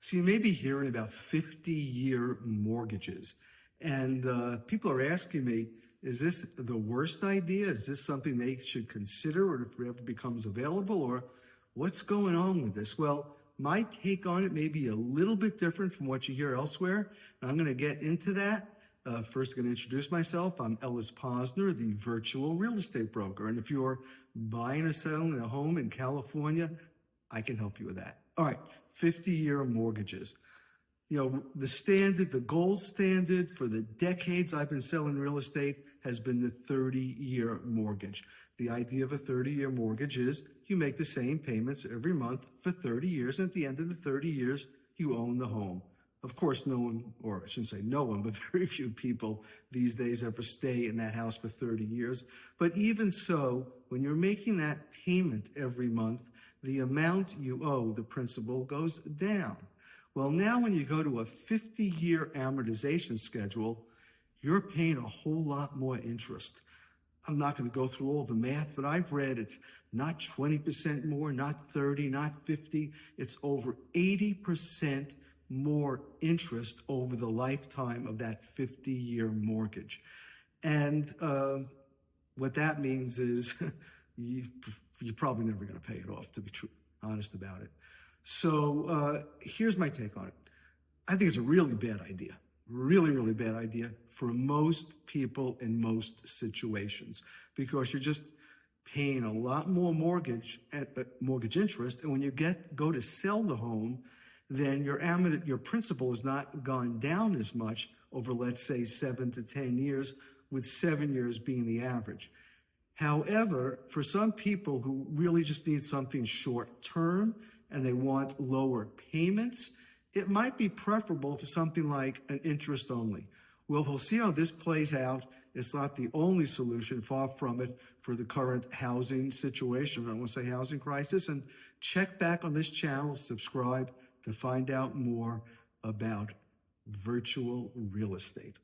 So you may be hearing about 50-year mortgages. And people are asking me, is this the worst idea? Is this something they should consider or if it ever becomes available? Or what's going on with this? Well, my take on it may be a little bit different from what you hear elsewhere. And I'm going to get into that. First, I'm going to introduce myself. I'm Ellis Posner, the virtual real estate broker. And if you're buying or selling a home in California, I can help you with that. All right, 50-year mortgages. You know, the gold standard for the decades I've been selling real estate has been the 30-year mortgage. The idea of a 30-year mortgage is you make the same payments every month for 30 years. And at the end of the 30 years, you own the home. Of course, no one, or I shouldn't say no one, but very few people these days ever stay in that house for 30 years. But even so, when you're making that payment every month, the amount you owe, the principal, goes down. Well, now when you go to a 50-year amortization schedule, you're paying a whole lot more interest. I'm not going to go through all the math, but I've read it's not 20% more, not 30, not 50. It's over 80% more interest over the lifetime of that 50-year mortgage. And what that means is you're probably never going to pay it off, to be honest about it. So here's my take on it. I think it's a really bad idea, really, really bad idea for most people in most situations, because you're just paying a lot more mortgage interest. And when you go to sell the home, then your principal has not gone down as much over, let's say, 7 to 10 years, with 7 years being the average. However, for some people who really just need something short term and they want lower payments, it might be preferable to something like an interest only. Well, we'll see how this plays out. It's not the only solution, far from it, for the current housing situation. I don't want to say housing crisis. And check back on this channel, subscribe to find out more about virtual real estate.